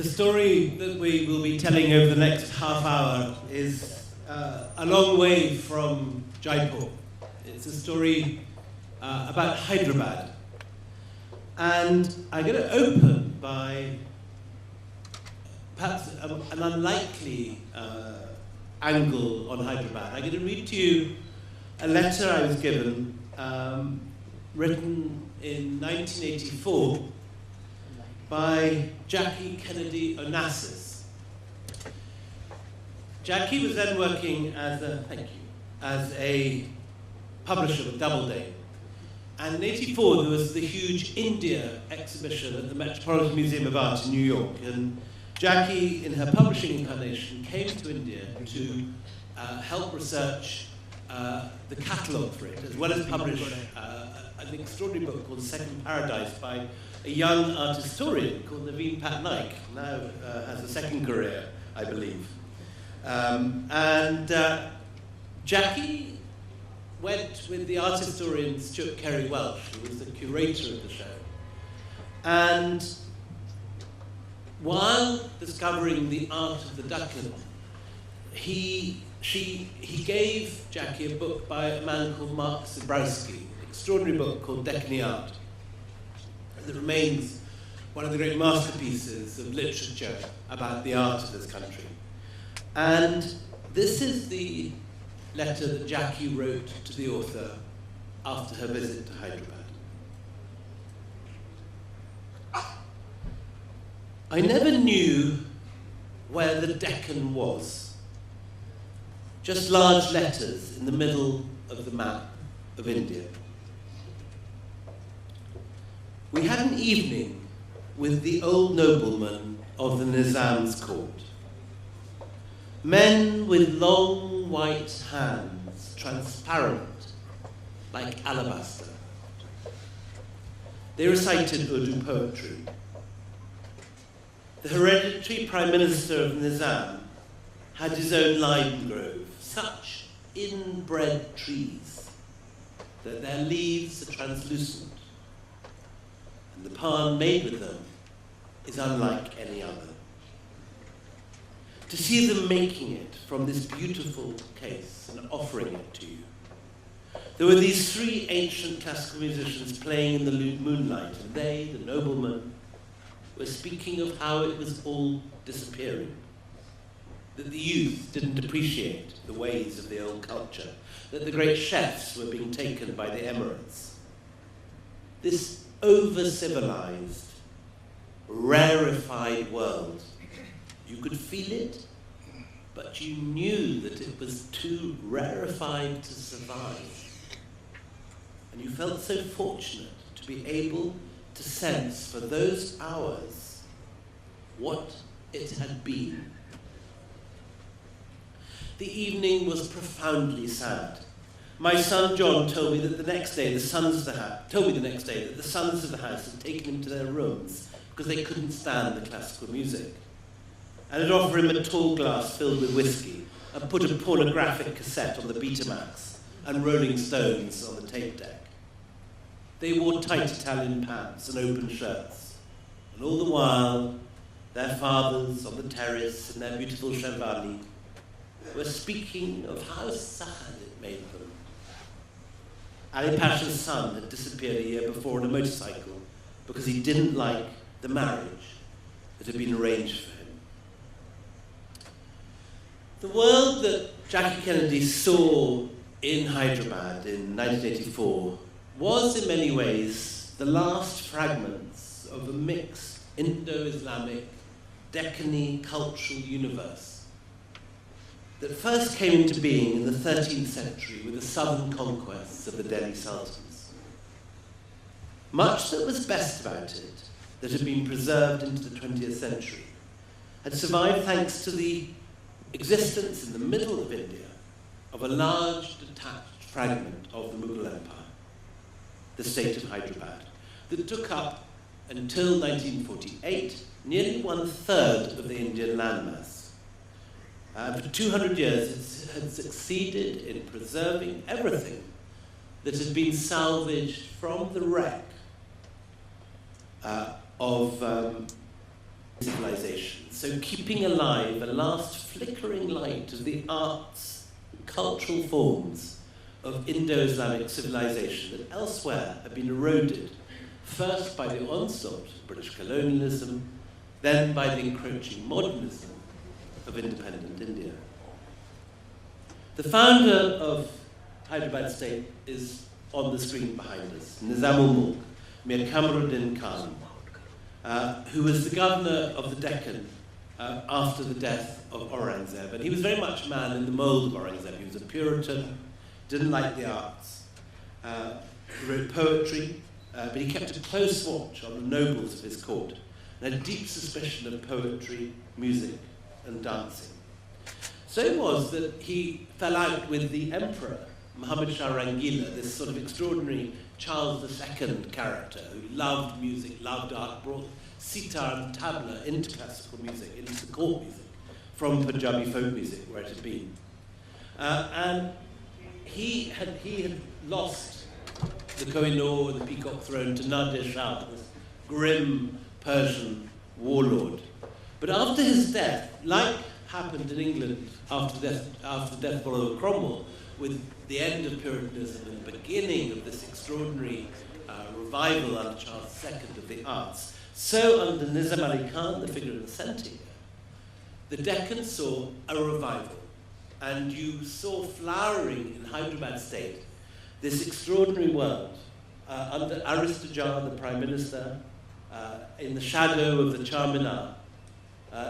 The story that we will be telling over the next half hour is a long way from Jaipur. It's a story about Hyderabad. And I'm going to open by perhaps an unlikely angle on Hyderabad. I'm going to read to you a letter I was given, written in 1984 by Jackie Kennedy Onassis. Jackie was then working as a publisher with Doubleday. And in '84 there was the huge India exhibition at the Metropolitan Museum of Art in New York. And Jackie, in her publishing incarnation, came to India to help research the catalogue for it, as well as publish an extraordinary book called Second Paradise by a young art historian called Naveen Patnaik, now has a second career, I believe. Jackie went with the art historian Stuart Carey Welsh, who was the curator of the show. And while discovering the art of the Deccan, he gave Jackie a book by a man called Mark Zebrowski, an extraordinary book called Deccan Art, that remains one of the great masterpieces of literature about the art of this country. And this is the letter that Jackie wrote to the author after her visit to Hyderabad. I never knew where the Deccan was. Just large letters in the middle of the map of India. We had an evening with the old noblemen of the Nizam's court. Men with long white hands, transparent like alabaster. They recited Urdu poetry. The hereditary Prime Minister of Nizam had his own lime grove, such inbred trees that their leaves are translucent, and the pan made with them is unlike any other. To see them making it from this beautiful case and offering it to you. There were these three ancient classical musicians playing in the moonlight, and they, the noblemen, were speaking of how it was all disappearing, that the youth didn't appreciate the ways of the old culture, that the great chefs were being taken by the Emirates. This over-civilized, rarefied world. You could feel it, but you knew that it was too rarefied to survive. And you felt so fortunate to be able to sense for those hours what it had been. The evening was profoundly sad. My son John told me that the next day the sons of the house had taken him to their rooms because they couldn't stand the classical music, and had offered him a tall glass filled with whiskey and put a pornographic cassette on the Betamax and Rolling Stones on the tape deck. They wore tight Italian pants and open shirts, and all the while their fathers on the terrace in their beautiful Chevali were speaking of how sad it made them. Ali Pasha's son had disappeared a year before on a motorcycle because he didn't like the marriage that had been arranged for him. The world that Jackie Kennedy saw in Hyderabad in 1984 was in many ways the last fragments of a mixed Indo-Islamic, Deccan cultural universe that first came into being in the 13th century with the southern conquests of the Delhi Sultans. Much that was best about it, that had been preserved into the 20th century, had survived thanks to the existence in the middle of India of a large detached fragment of the Mughal Empire, the state of Hyderabad, that took up, until 1948, nearly 1/3 of the Indian landmass. For 200 years, it had succeeded in preserving everything that had been salvaged from the wreck of civilization. So keeping alive a last flickering light of the arts, cultural forms of Indo-Islamic civilization that elsewhere have been eroded, first by the onslaught of British colonialism, then by the encroaching modernism of independent India. The founder of Hyderabad state is on the screen behind us, Nizam-ul-Mulk, Mir Kamaruddin Khan, who was the governor of the Deccan after the death of Aurangzeb. And he was very much a man in the mold of Aurangzeb. He was a Puritan, didn't like the arts, he wrote poetry, but he kept a close watch on the nobles of his court and had a deep suspicion of poetry, music, and dancing. So it was that he fell out with the emperor, Muhammad Shah Rangila, this sort of extraordinary Charles II character who loved music, loved art, brought sitar and tabla into classical music, into the court music, from Punjabi folk music, where it had been. And he had lost the Kohinoor and the Peacock Throne to Nadir Shah, this grim Persian warlord. But after his death, like happened in England after the death of Oliver Cromwell, with the end of Puritanism and the beginning of this extraordinary revival under Charles II of the arts, so under Nizam Ali Khan, the figure in the centre here, the Deccan saw a revival. And you saw flowering in Hyderabad state this extraordinary world under Aristojan, the Prime Minister, in the shadow of the Charminar,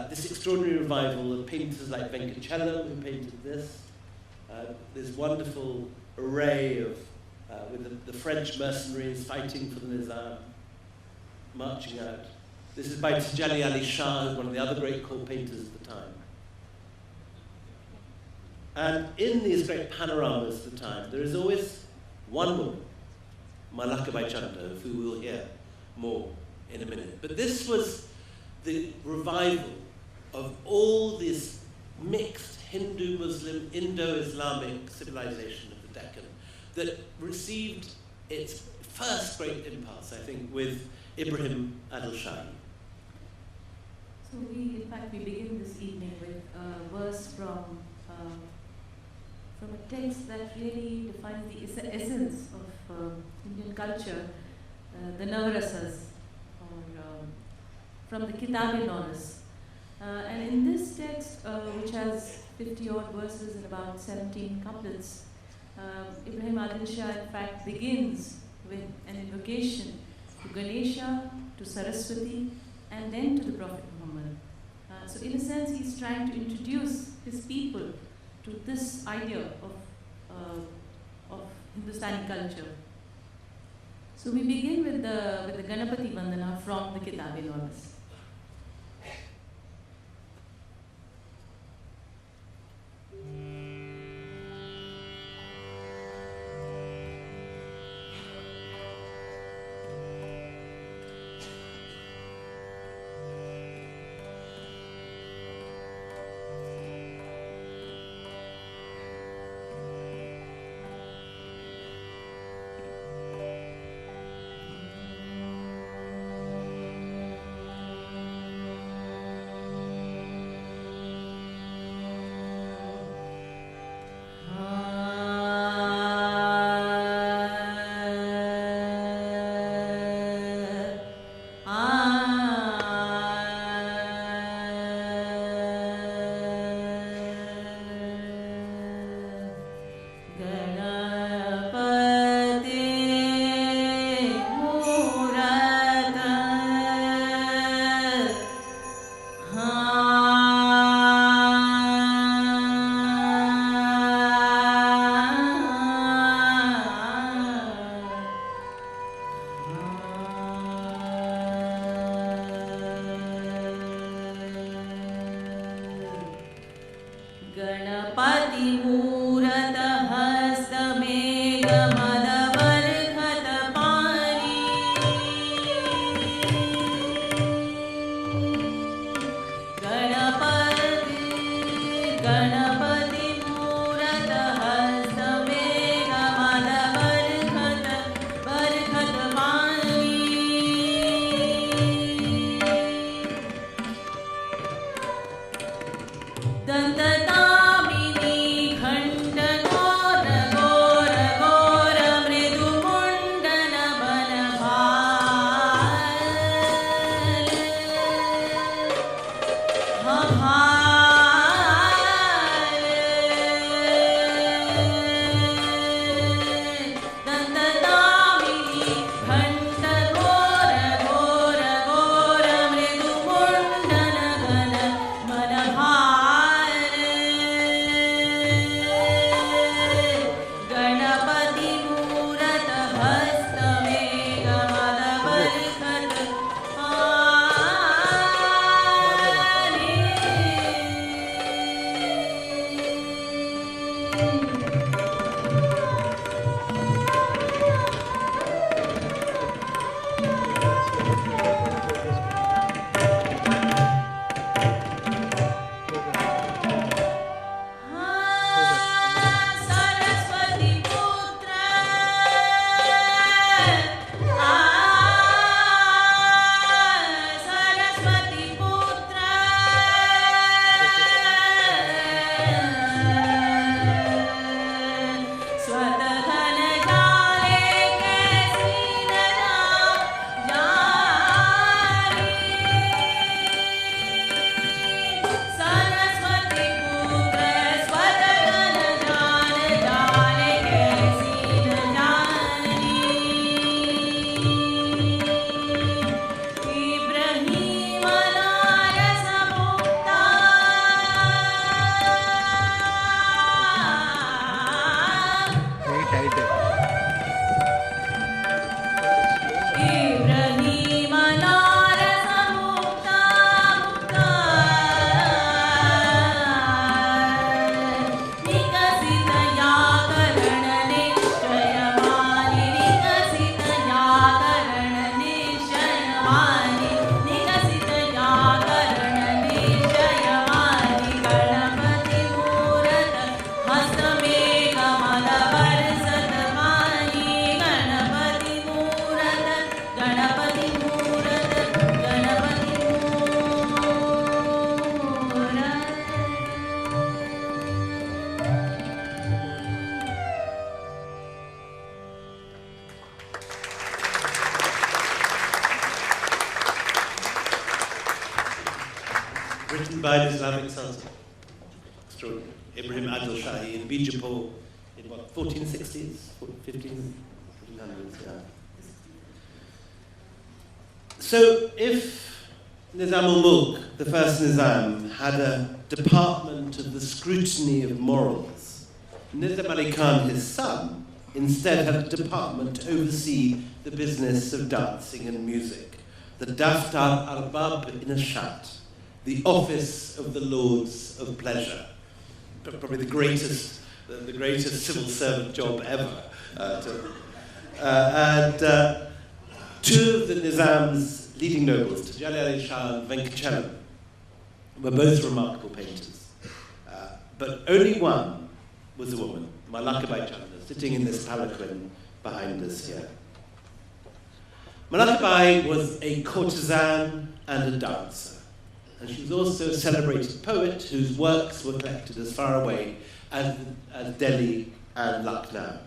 this extraordinary revival of painters like Venkatechalam, who painted this wonderful array of, with the French mercenaries fighting for the Nizam, marching out. This is by Tijani Ali Shah, one of the other great court painters of the time. And in these great panoramas of the time, there is always one woman, Mah Laqa Bai Chanda, of who we'll hear more in a minute. But this was the revival of all this mixed Hindu-Muslim, Indo-Islamic civilization of the Deccan that received its first great impulse, I think, with Ibrahim Adil Shahi. So in fact, we begin this evening with a verse from a text that really defines the essence of Indian culture, the Navarasas, or from the Kitab-e-Nawas. And in this text, which has 50-odd verses and about 17 couplets, Ibrahim Adil Shah in fact begins with an invocation to Ganesha, to Saraswati, and then to the Prophet Muhammad. So in a sense, he's trying to introduce his people to this idea of Hindustani culture. So we begin with the Ganapati Vandana from the Kitab-e-Nawas. Written by an Islamic Sultan, extraordinary, Ibrahim Adil Shahi in Bijapur in what, 1460s, 1500s, yeah. So if Nizam-ul-Mulk, the first Nizam, had a department of the scrutiny of morals, Nizam Ali Khan, his son, instead had a department to oversee the business of dancing and music, the Daftar Arbab in a Shat, the office of the Lords of Pleasure, probably the greatest civil servant job ever. Two of the Nizam's leading nobles, Tajali Ali Shah and Venkachalam, were both remarkable painters. But only one was a woman, Mah Laqa Bai Chanda, sitting in this palanquin behind us here. Mah Laqa Bai was a courtesan and a dancer. And she was also a celebrated poet whose works were collected as far away as Delhi and Lucknow.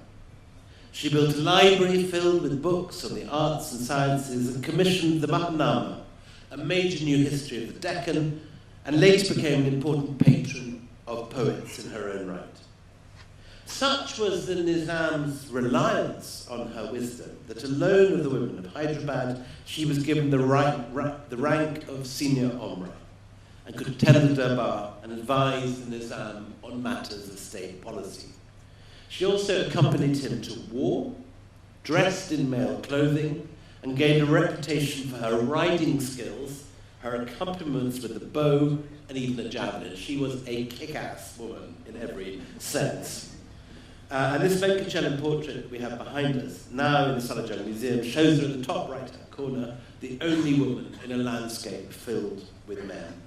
She built a library filled with books on the arts and sciences and commissioned the Mahnama, a major new history of the Deccan, and later became an important patron of poets in her own right. Such was the Nizam's reliance on her wisdom that alone of the women of Hyderabad, she was given the rank of senior Omra, and could attend the Durbar and advise the Nizam on matters of state policy. She also accompanied him to war, dressed in male clothing, and gained a reputation for her riding skills, her accompaniments with the bow, and even the javelin. She was a kick-ass woman in every sense. And this Venkachalam portrait we have behind us, now in the Salajang Museum, shows her in the top right-hand corner, the only woman in a landscape filled with men.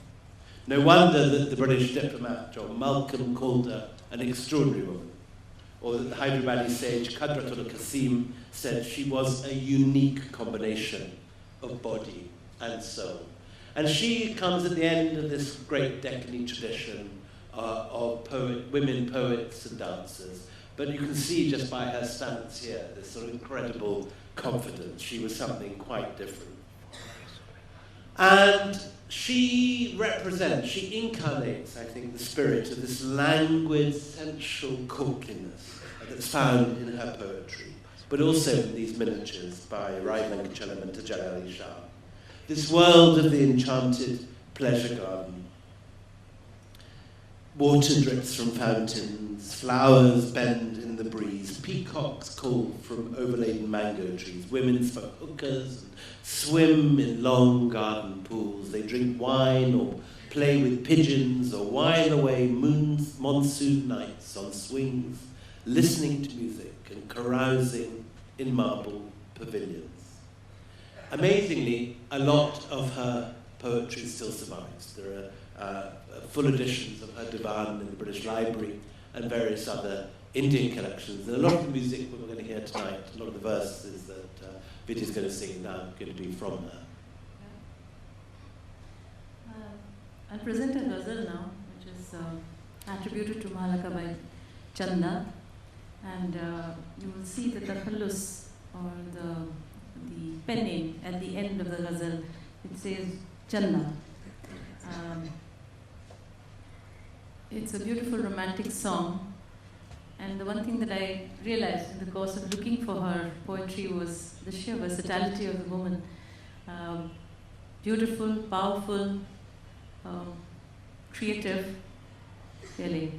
No wonder that the British diplomat John Malcolm called her an extraordinary woman, or that the Hyderabadi sage Qadratul Qasim said she was a unique combination of body and soul. And she comes at the end of this great Deccani tradition of women poets and dancers. But you can see just by her stance here, this sort of incredible confidence. She was something quite different. And she incarnates, I think, the spirit of this languid, sensual courtliness that's found in her poetry, but also in these miniatures by Raivangachalam and Tajali Shah. This world of the enchanted pleasure garden. Water drips from fountains, flowers bend in the breeze, peacocks call from overladen mango trees, women smoke hookahs and swim in long garden pools. They drink wine or play with pigeons or while away monsoon nights on swings, listening to music and carousing in marble pavilions. Amazingly, a lot of her poetry still survives. There are full editions of her diwan in the British Library and various other Indian collections. And a lot of the music we're going to hear tonight, a lot of the verses that Vidya's going to sing now are going to be from her. I'll present a ghazal now, which is attributed to Mah Laqa Bai Chanda. And you will see the takhallus, or the pen name at the end of the ghazal. It says Chanda. It's a beautiful romantic song, and the one thing that I realized in the course of looking for her poetry was the sheer versatility of the woman. Beautiful, powerful, creative, really.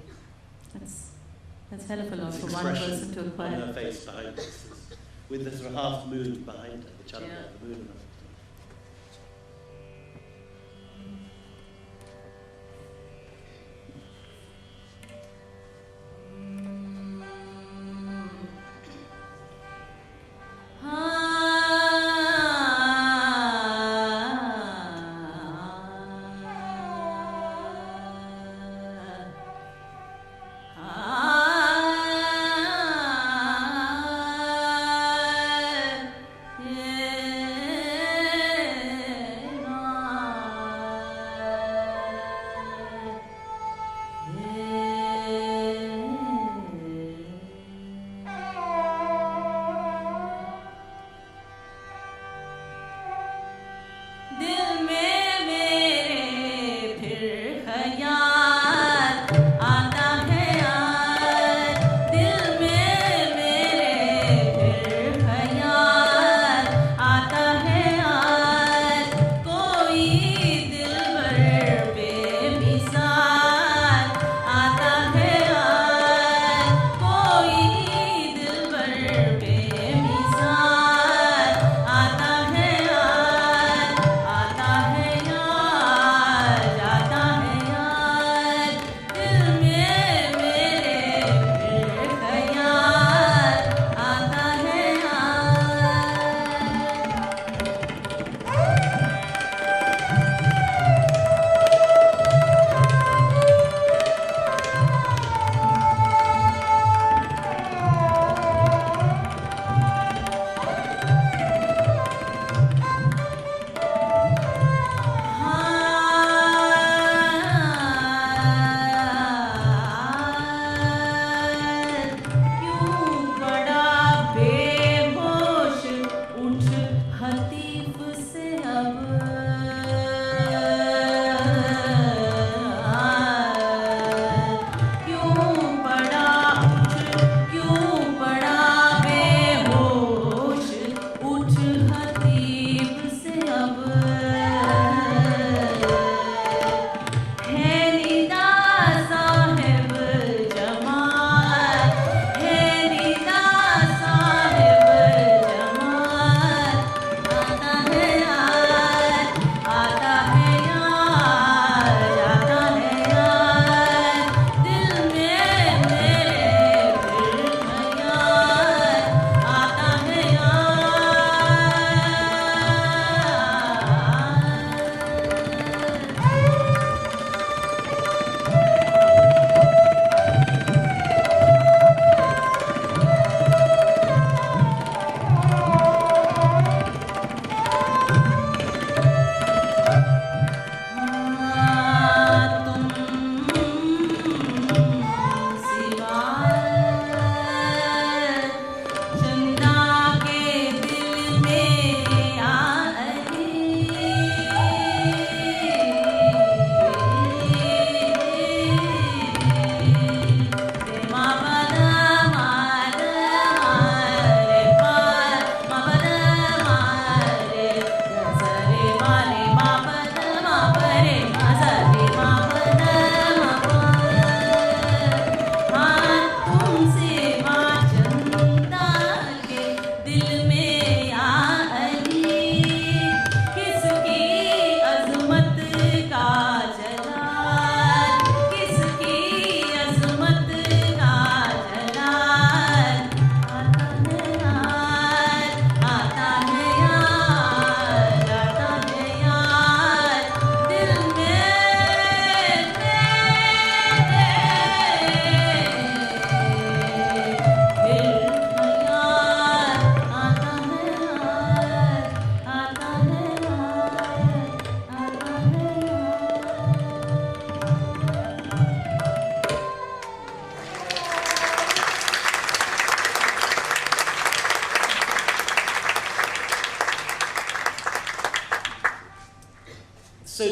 That's hell of a lot for one person to acquire. On her face behind us, with the sort of half moon behind her, the Chanda, the moon.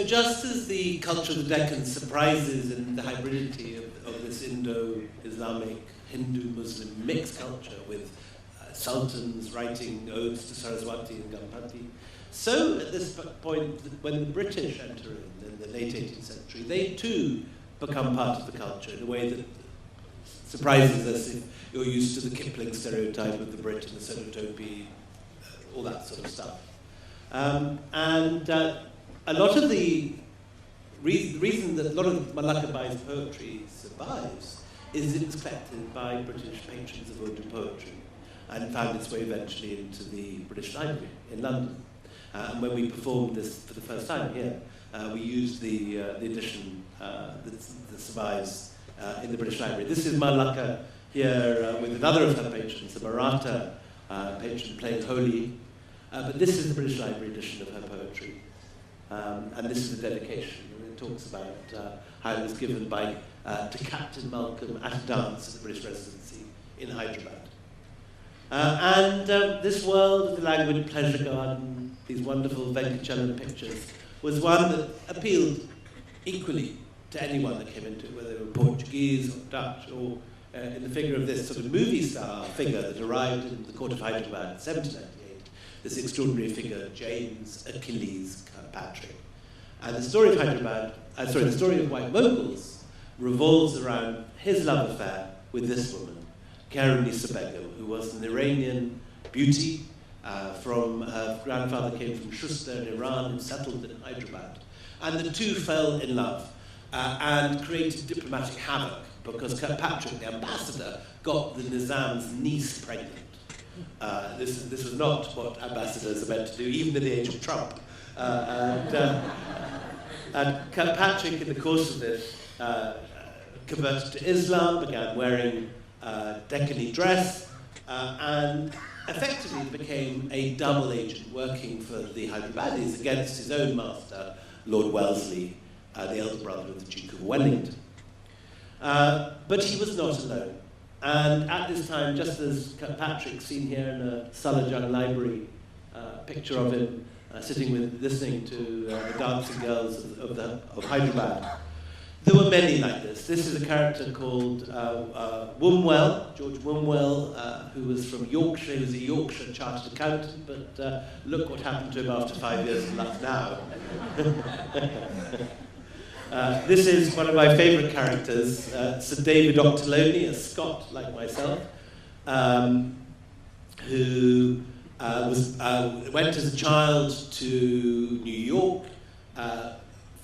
just as the culture of the Deccan surprises in the hybridity of this Indo-Islamic, Hindu-Muslim mixed culture with sultans writing odes to Saraswati and Ganpati, so at this point, when the British enter in the late 18th century, they too become part of the culture in a way that surprises us if you're used to the Kipling stereotype of the Brit and the Sonotopi, all that sort of stuff. A lot of the reason that a lot of Mah Laqa Bai's poetry survives is it was collected by British patrons of Urdu poetry and found its way eventually into the British Library in London. And when we performed this for the first time here, we used the edition that survives in the British Library. This is Mah Laqa here with another of her patrons, the Maratha patron playing Holi. But this is the British Library edition of her poetry. And this is the dedication. And it talks about how it was given to Captain Malcolm at a dance at the British Residency in Hyderabad. This world of the languid pleasure garden, these wonderful Venkachalam pictures, was one that appealed equally to anyone that came into it, whether they were Portuguese or Dutch, or in the figure of this sort of movie star figure that arrived in the court of Hyderabad in 1798, this extraordinary figure, James Achilles Kirkpatrick. And the story of the story of White Mughals revolves around his love affair with this woman, Khairuunisa, who was an Iranian beauty from her grandfather came from Shusta in Iran and settled in Hyderabad. And the two fell in love and created diplomatic havoc because Kirkpatrick, the ambassador, got the Nizam's niece pregnant. This was not what ambassadors are meant to do, even in the age of Trump. And Kirkpatrick, in the course of this, converted to Islam, began wearing Deccan dress, and effectively became a double agent working for the Hyderabadis against his own master, Lord Wellesley, the elder brother of the Duke of Wellington. But he was not alone. And at this time, just as Kirkpatrick, seen here in a Salajung Library picture of him listening to the dancing girls of Hyderabad, there were many like this. This is a character called Wombwell, George Wombwell, who was from Yorkshire. He was a Yorkshire chartered accountant, but look what happened to him after 5 years in Lucknow. This is one of my favourite characters, Sir David Octoloni, a Scot like myself, who went as a child to New York,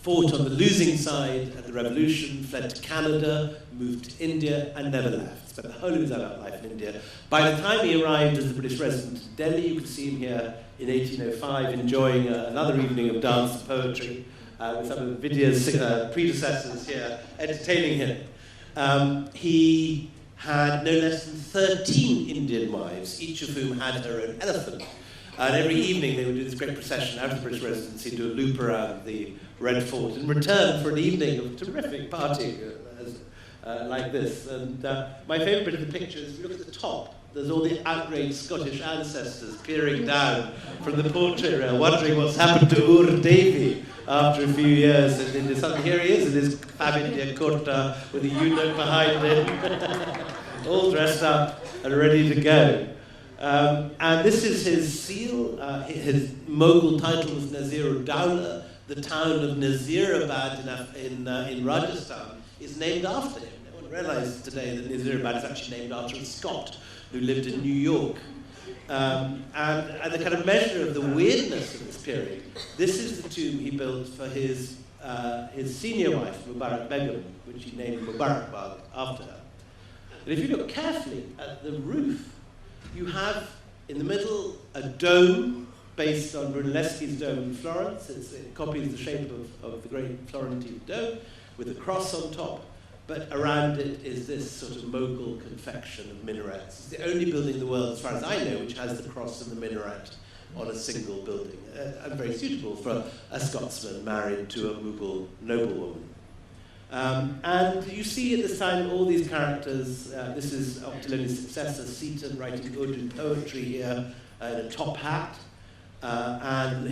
fought on the losing side at the Revolution, fled to Canada, moved to India, and never left. Spent the whole of his adult life in India. By the time he arrived as the British resident in Delhi, you can see him here in 1805 enjoying another evening of dance and poetry with some of Vidya's predecessors here entertaining him. He had no less than 13 Indian wives, each of whom had her own elephant. And every evening they would do this great procession out of the British Residency, do a loop around the Red Fort, in return for an evening of terrific partying like this. And my favourite bit of the picture is, if you look at the top, there's all the outraged Scottish ancestors peering down from the portrait rail, wondering what's happened to Ur Devi after a few years. And here he is in his fab India kurta with a eunuch behind him, all dressed up and ready to go. And this is his seal. His Mughal title was Nazir-ud-Dawla. The town of Nazirabad in Rajasthan is named after him. No one realizes today that Nazirabad is actually named after a Scot who lived in New York. And the kind of measure of the weirdness of this period, this is the tomb he built for his senior wife, Mubarak Begum, which he named Mubarak Bagh after her. And if you look carefully at the roof, you have in the middle a dome based on Brunelleschi's dome in Florence. It copies the shape of the great Florentine dome with a cross on top, but around it is this sort of Mughal confection of minarets. It's the only building in the world, as far as I know, which has the cross and the minaret on a single building, and very suitable for a Scotsman married to a Mughal noblewoman. And you see at this time all these characters. This is Octoloni's successor, Seaton, writing Urdu poetry here in a top hat. And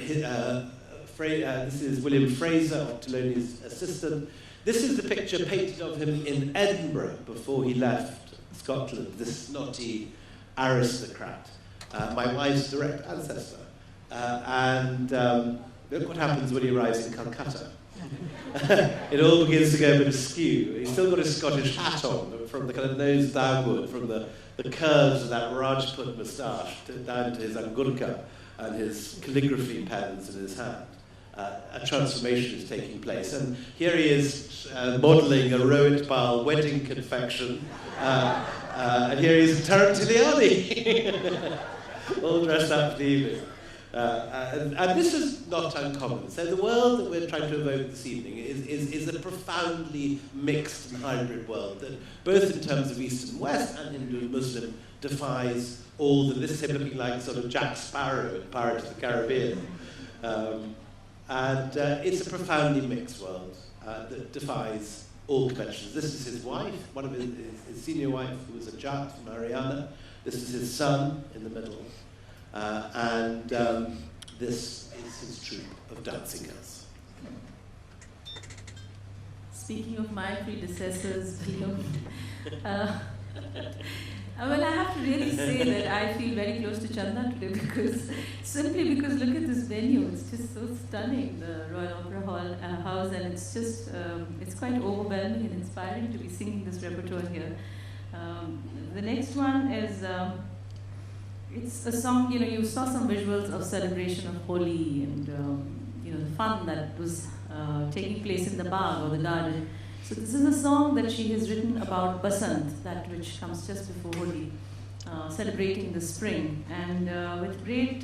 This is William Fraser, Octoloni's assistant. This is the picture painted of him in Edinburgh before he left Scotland, this snotty aristocrat, my wife's direct ancestor. Look what happens when he arrives in Calcutta. It all begins to go a bit askew. He's still got his Scottish hat on, from the kind of nose downward, from the curves of that Rajput moustache down to his angurka and his calligraphy pens in his hand. A transformation is taking place. And here he is modelling a Rohit wedding confection. And here he is Tarantiliani, all dressed up for the evening. And this is not uncommon. So the world that we're trying to evoke this evening is a profoundly mixed and hybrid world that, both in terms of East and West and Hindu and Muslim, defies all the, this is him looking like sort of Jack Sparrow in Pirates of the Caribbean. It's a profoundly mixed world that defies all conventions. This is his wife, one of his senior wife, who was a Jat from Haryana. This is his son in the middle. This is his troupe of dancing girls. Speaking of my predecessors, William, well, I have to really say that I feel very close to Chanda today simply because look at this venue. It's just so stunning, the Royal Opera Hall House, and it's just it's quite overwhelming and inspiring to be singing this repertoire here. The next one is it's a song. You saw some visuals of celebration of Holi and the fun that was taking place in the bagh or the garden. So this is a song that she has written about Basant, that which comes just before Holi, celebrating the spring, and with great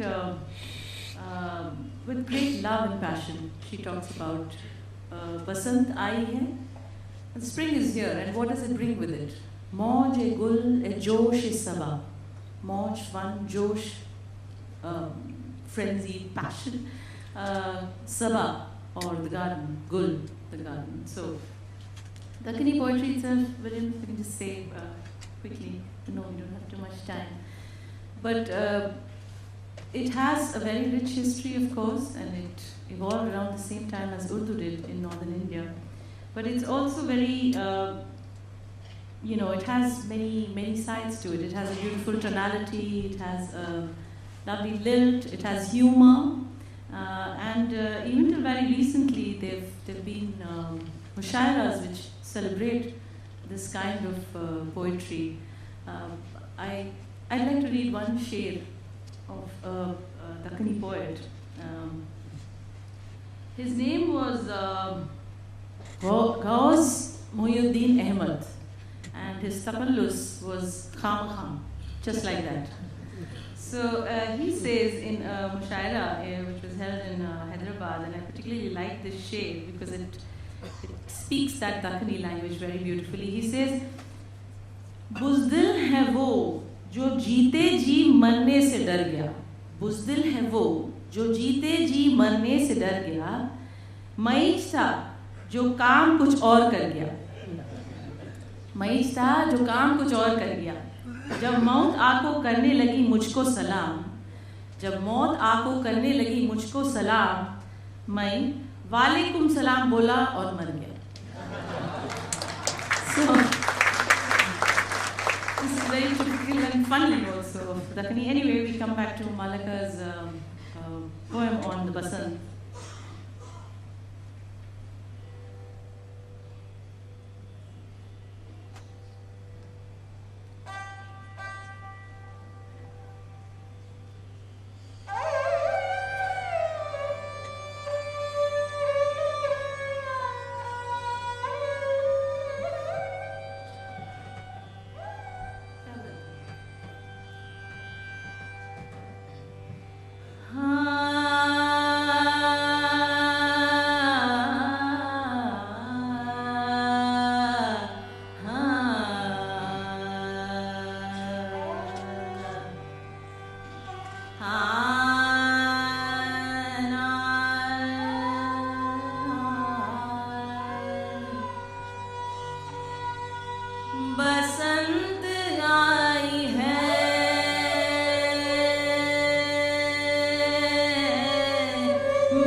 love and passion, she talks about Basant aayi hai, and spring is here, and what does it bring with it? Mauj e gul e josh e saba, mauj, fun, josh, frenzy, passion, saba, or the garden, gul, the garden. So Dakkani poetry itself, William, if you can just say quickly, no, we don't have too much time. But it has a very rich history, of course, and it evolved around the same time as Urdu did in northern India. But it's also very, it has many sides to it. It has a beautiful tonality, it has a lovely lilt, it has humor, and even till very recently, there've been mushairas which celebrate this kind of poetry. I'd like to read one sher of a Dakkani poet. His name was Ghaus Muhyiddin Ahmad, and his tapallus was Kham Kham, just like that. So he says in a mushaira which was held in Hyderabad, and I particularly like this sher because it speaks that Dakkani language very beautifully. He says, बुज़दिल है वो जो जीते जी मरने से डर गया, बुज़दिल है वो जो जीते जी मरने से डर गया, मईज था जो काम कुछ और कर गया, मईज था जो काम कुछ और कर गया, जब मौत आको करने लगी मुझको सलाम, जब मौत आको करने लगी मुझको सलाम, मैं वालेकुम सलाम बोला और मर गया. So, this is very typical and funny also of Dakkani. Anyway, we come back to Mah Laqa's poem on the Basant.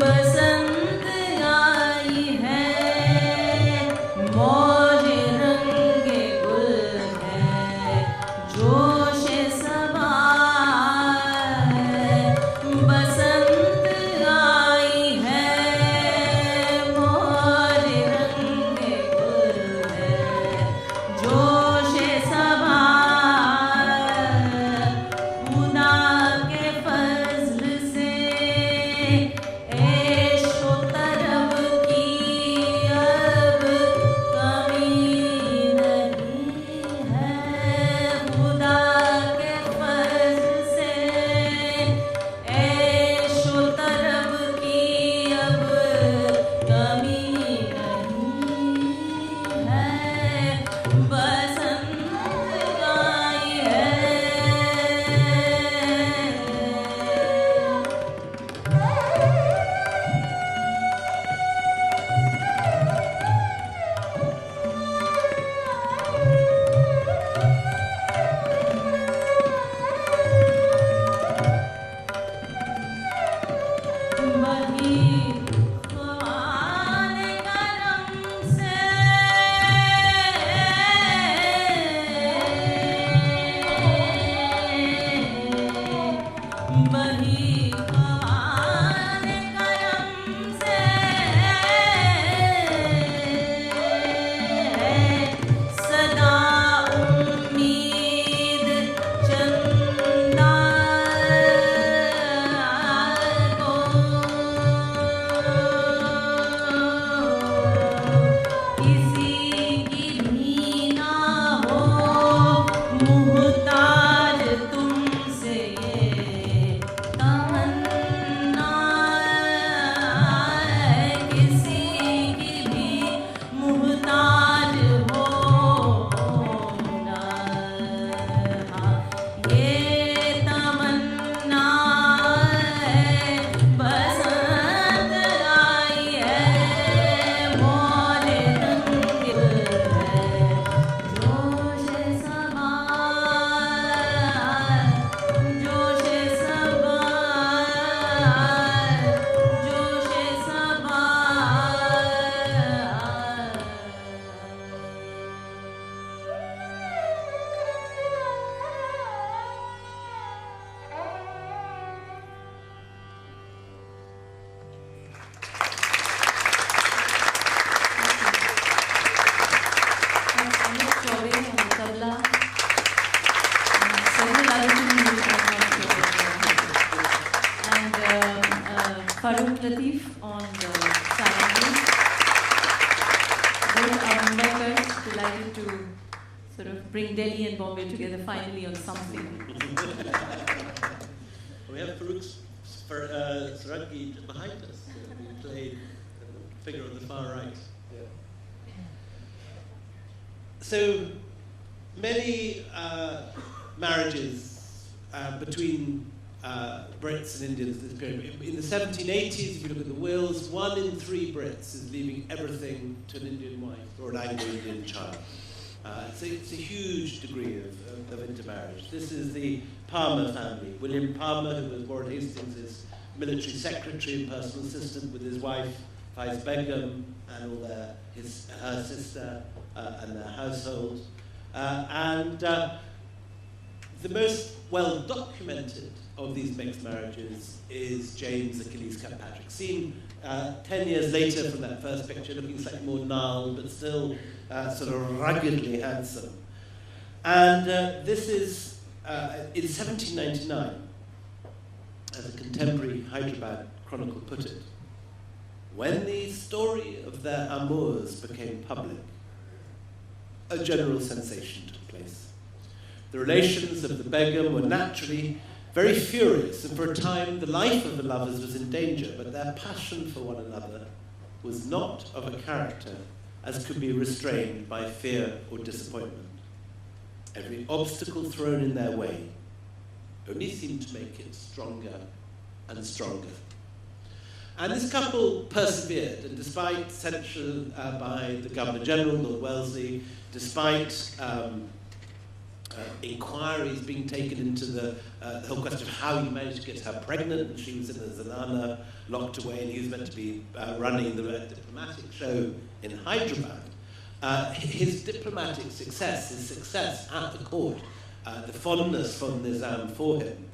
Basant On the sarangis. Both are Mumbaikars, delighted to sort of bring Delhi and Bombay together finally on something. We have Farouk's sarangi behind us. We played the figure on the far right. Yeah. So many marriages between Brits and Indians at this period. In the 1780s, if you look at the wills, 1 in 3 Brits is leaving everything to an Indian wife or an Anglo-Indian child. It's a huge degree of intermarriage. This is the Palmer family. William Palmer, who was Lord Hastings' military secretary and personal assistant, with his wife, Faiz Begum, and all her sister and their household. The most well-documented of these mixed marriages is James Achilles Kirkpatrick, seen 10 years later from that first picture, looking slightly more gnarled, but still sort of ruggedly handsome. And this is in 1799, as a contemporary Hyderabad chronicle put it, when the story of their amours became public, a general sensation took place. The relations of the Begum were naturally very furious, and for a time the life of the lovers was in danger, but their passion for one another was not of a character as could be restrained by fear or disappointment. Every obstacle thrown in their way only seemed to make it stronger and stronger. And this couple persevered, and despite censure by the Governor-General, Lord Wellesley, despite inquiries being taken into the whole question of how he managed to get her pregnant, and she was in the Zanana, locked away, and he was meant to be running the diplomatic show in Hyderabad. His diplomatic success, his success at the court, the fondness from Nizam for him,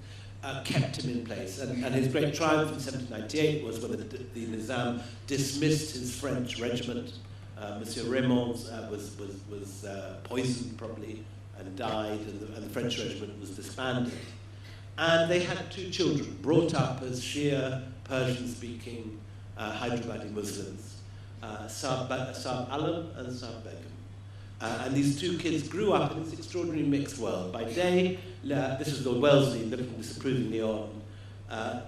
kept him in place. And his great triumph in 1798 was when the Nizam dismissed his French regiment. Monsieur Raymond was poisoned probably and died, and the French regiment was disbanded. And they had two children, brought up as Shia, Persian-speaking Hyderabadi Muslims, Saab Alam and Saab Begum. And these two kids grew up in this extraordinary mixed world. By day, this is Lord Wellesley looking disapprovingly on.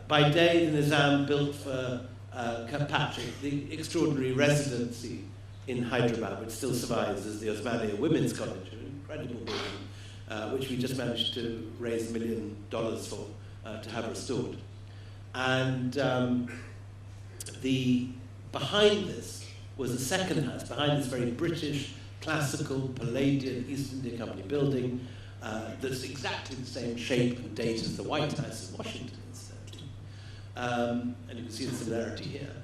By day, the Nizam built for Kirkpatrick the extraordinary residency in Hyderabad, which still survives as the Osmania Women's College, an incredible building, which we just managed to raise $1 million for to have restored. And behind this was a second house, behind this very British, classical, Palladian, East India Company building that's exactly the same shape and date as the White House in Washington, incidentally. And you can see the similarity here.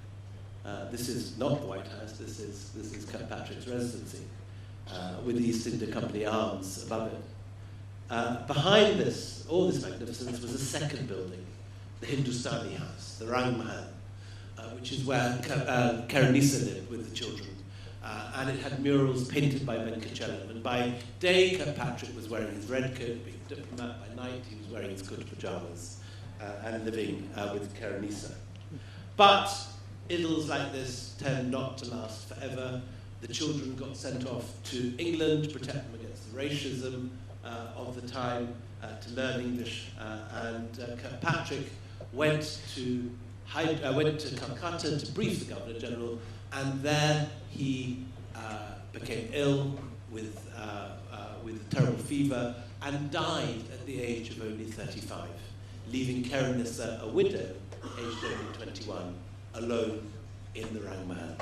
This is not the White House, this is Kirkpatrick's residency, with the East India Company arms above it. Behind this, all this magnificence, was a second building, the Hindustani house, the Rang Mahal, which is where Khairuunisa lived with the children. And it had murals painted by Venkachalam. And by day, Kirkpatrick was wearing his red coat, being a diplomat. By night, he was wearing his good pajamas and living with Khairuunisa. But idyls like this tend not to last forever. The children got sent off to England to protect them against the racism of the time, to learn English. And Kirkpatrick went to Calcutta to brief the Governor-General, and there he became ill with a terrible fever and died at the age of only 35, leaving Khairuunisa, a widow, aged only 21, alone in the Rang Mahal.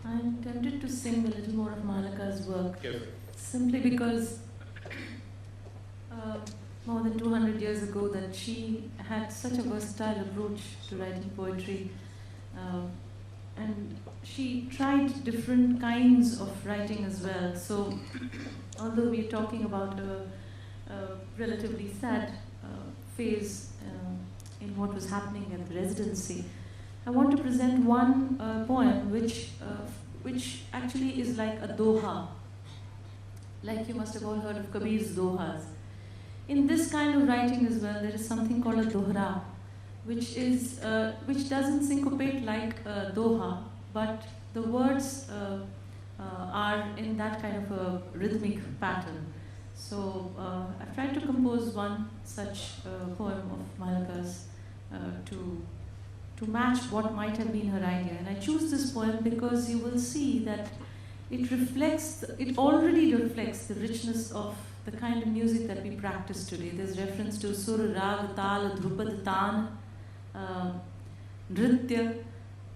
I'm tempted to sing a little more of Mah Laqa's work, Go for it. simply because more than 200 years ago that she had such a versatile approach to writing poetry, and she tried different kinds of writing as well. So although we're talking about a relatively sad phase in what was happening at the residency, I want to present one poem which actually is like a doha, like you must have all heard of Kabir's dohas. In this kind of writing as well, there is something called a dohra, which doesn't syncopate like a doha, but the words are in that kind of a rhythmic pattern. So I've tried to compose one such poem of Mah Laqa's to match what might have been her idea. And I choose this poem because you will see that it already reflects the richness of the kind of music that we practice today. There's reference to sur, rag, tal, drupad, tan, nritya,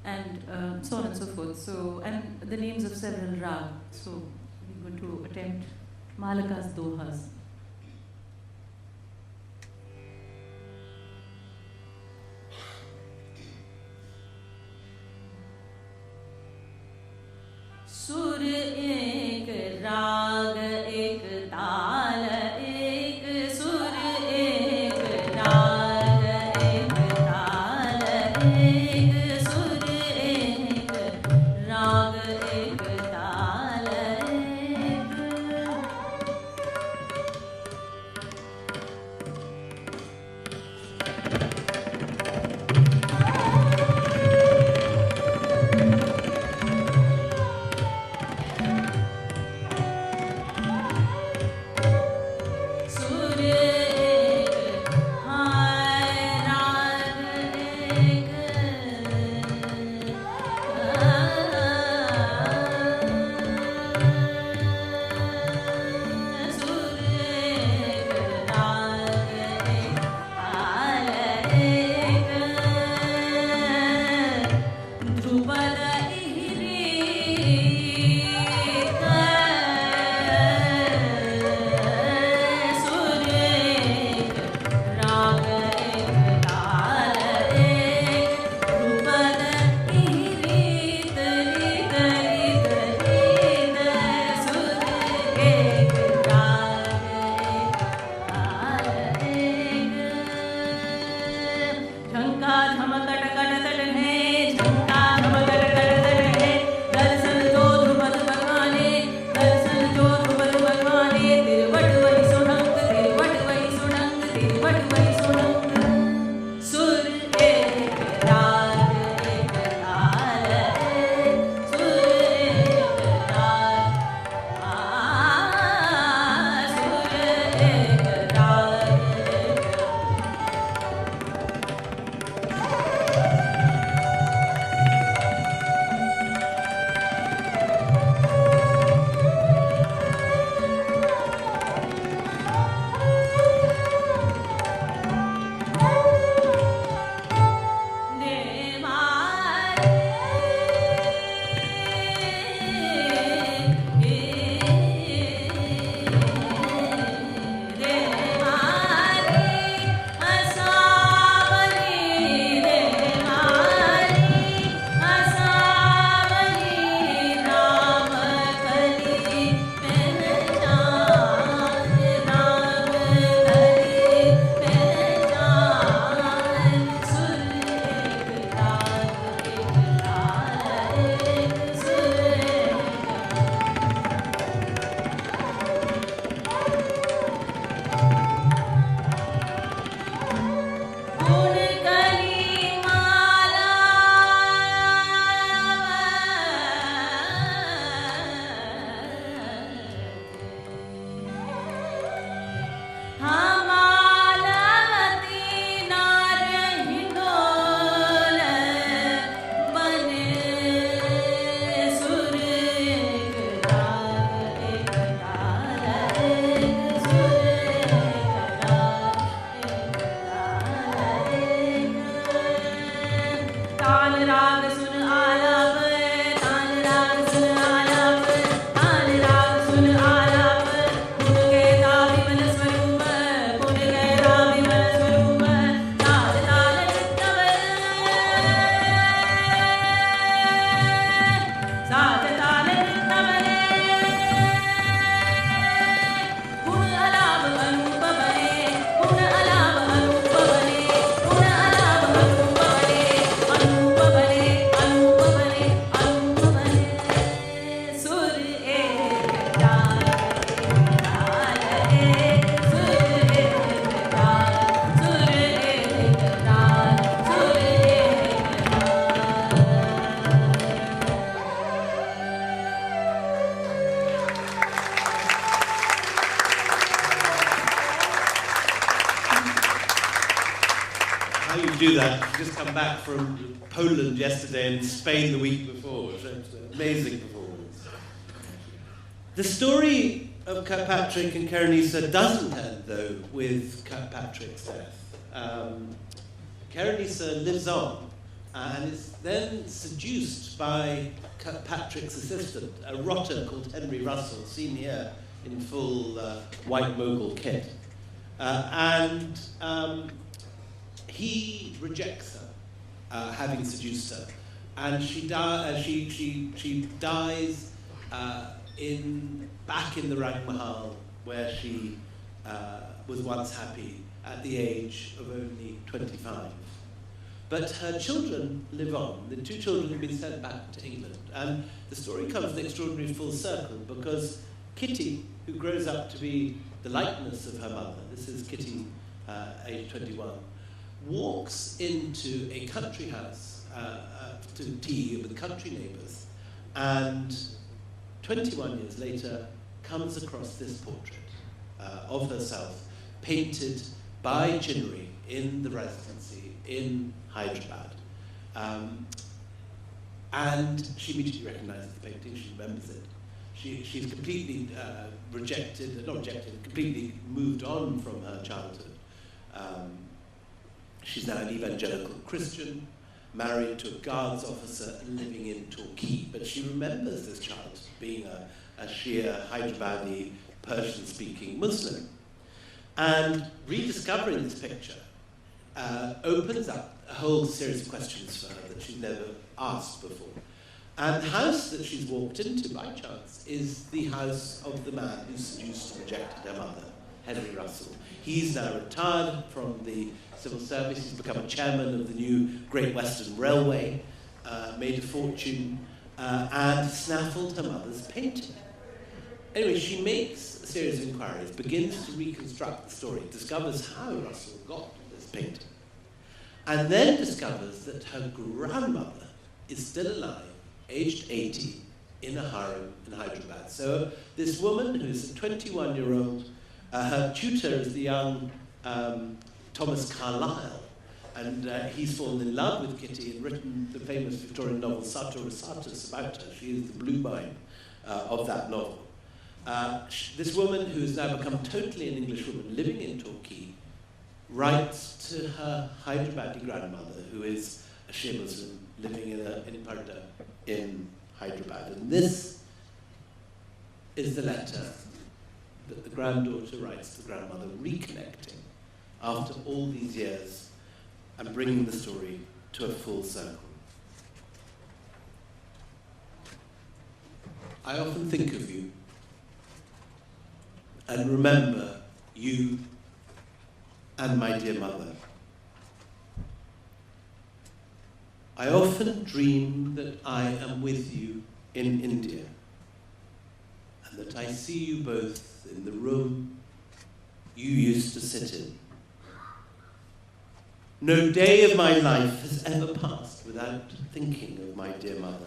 and so on and so forth. So, and the names of several rag. So we're going to attempt Mah Laqa's dohas. Sur ek rag ek taal ek sur ek rag ek taal ek sur ek rag ek taal ek. Do that. She's just come back from Poland yesterday and Spain the week before. So it's an amazing performance. The story of Kirkpatrick and Khairuunisa doesn't end, though, with Kirkpatrick's death. Khairuunisa lives on and is then seduced by Kirkpatrick's assistant, a rotter called Henry Russell, seen here in full White Mughal kit. He rejects her, having seduced her, and she dies back in the Rang Mahal, where she was once happy at the age of only 25. But her children live on. The two children have been sent back to England, and the story comes an extraordinary full circle because Kitty, who grows up to be the likeness of her mother, this is Kitty, age 21. Walks into a country house to tea with country neighbours, and 21 years later comes across this portrait of herself painted by Chinnery in the residency in Hyderabad. And she immediately recognises the painting, she remembers it. She's completely completely moved on from her childhood. She's now an evangelical Christian, married to a guards officer and living in Torquay. But she remembers this child being a Shia, Hyderabadi, Persian-speaking Muslim. And rediscovering this picture opens up a whole series of questions for her that she's never asked before. And the house that she's walked into by chance is the house of the man who seduced and rejected her mother, Henry Russell. He's now retired from the civil service. He's become a chairman of the new Great Western Railway, made a fortune, and snaffled her mother's painting. Anyway, she makes a series of inquiries, begins to reconstruct the story, discovers how Russell got this painting, and then discovers that her grandmother is still alive, aged 80, in a harem in Hyderabad. So this woman, who's a 21-year-old, her tutor is the young Thomas Carlyle, and he's fallen in love with Kitty and written the famous Victorian novel Sato Rasatus about her. She is the blue mind of that novel. This woman, who has now become totally an English woman living in Torquay, writes to her Hyderabadi grandmother, who is a Shia Muslim living in Parda in Hyderabad. And this is the letter that the granddaughter writes to the grandmother, reconnecting after all these years and bringing the story to a full circle. I often think of you and remember you and my dear mother. I often dream that I am with you in India and that I see you both in the room you used to sit in. No day of my life has ever passed without thinking of my dear mother.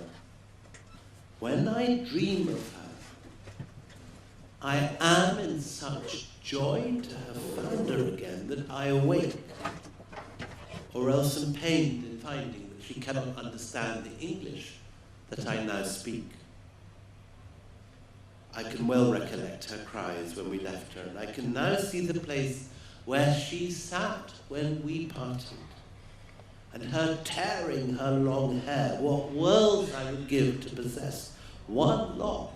When I dream of her, I am in such joy to have found her again that I awake, or else am pained in finding that she cannot understand the English that I now speak. I can well recollect her cries when we left her, and I can now see the place where she sat when we parted, and her tearing her long hair. What worlds I would give to possess one lock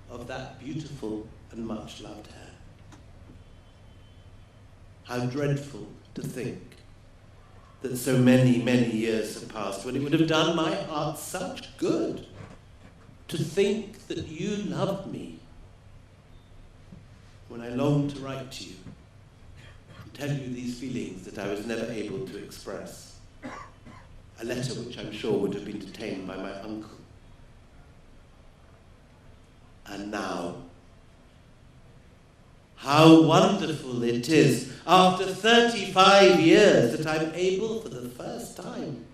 of that beautiful and much loved hair. How dreadful to think that so many, many years have passed when it would have done my heart such good to think that you loved me, when I longed to write to you and tell you these feelings that I was never able to express. A letter which I'm sure would have been detained by my uncle. And now, how wonderful it is, after 35 years, that I'm able for the first time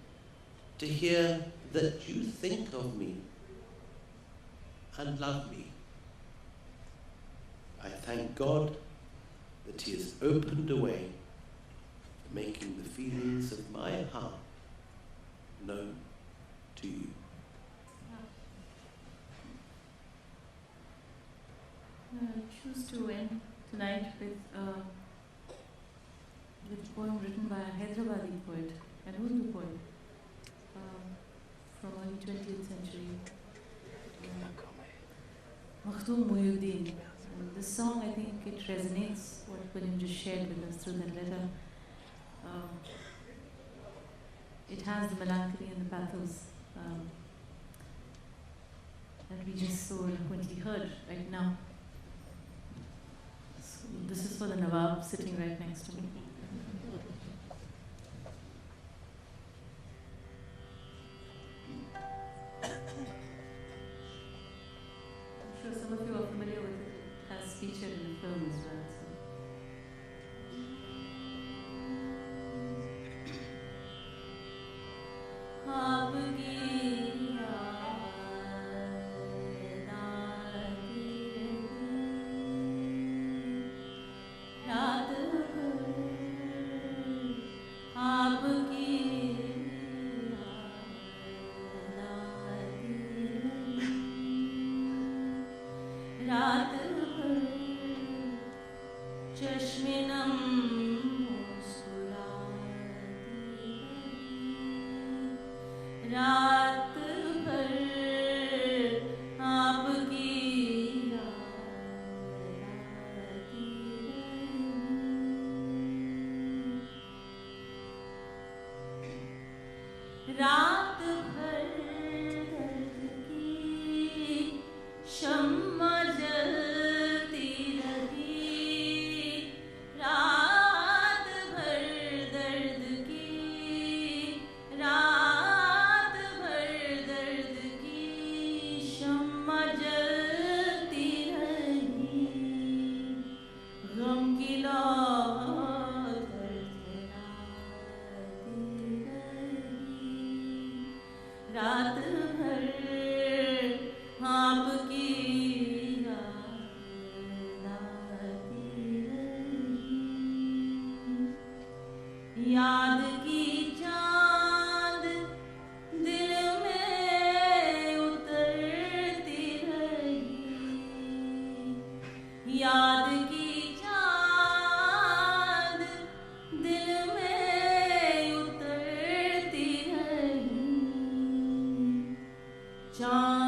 to hear that you think of me and love me. I thank God that He has opened a way for making the feelings of my heart known to you. I choose to end tonight with a poem written by a Hyderabadi poet, an Urdu poet from early 20th century, Muhyiddin. This song, I think it resonates what William just shared with us through that letter. It has the melancholy and the pathos that we just so eloquently heard right now. So this is for the Nawab sitting right next to me. I'm sure some of you are familiar with it. It has featured in the film as well. So. John.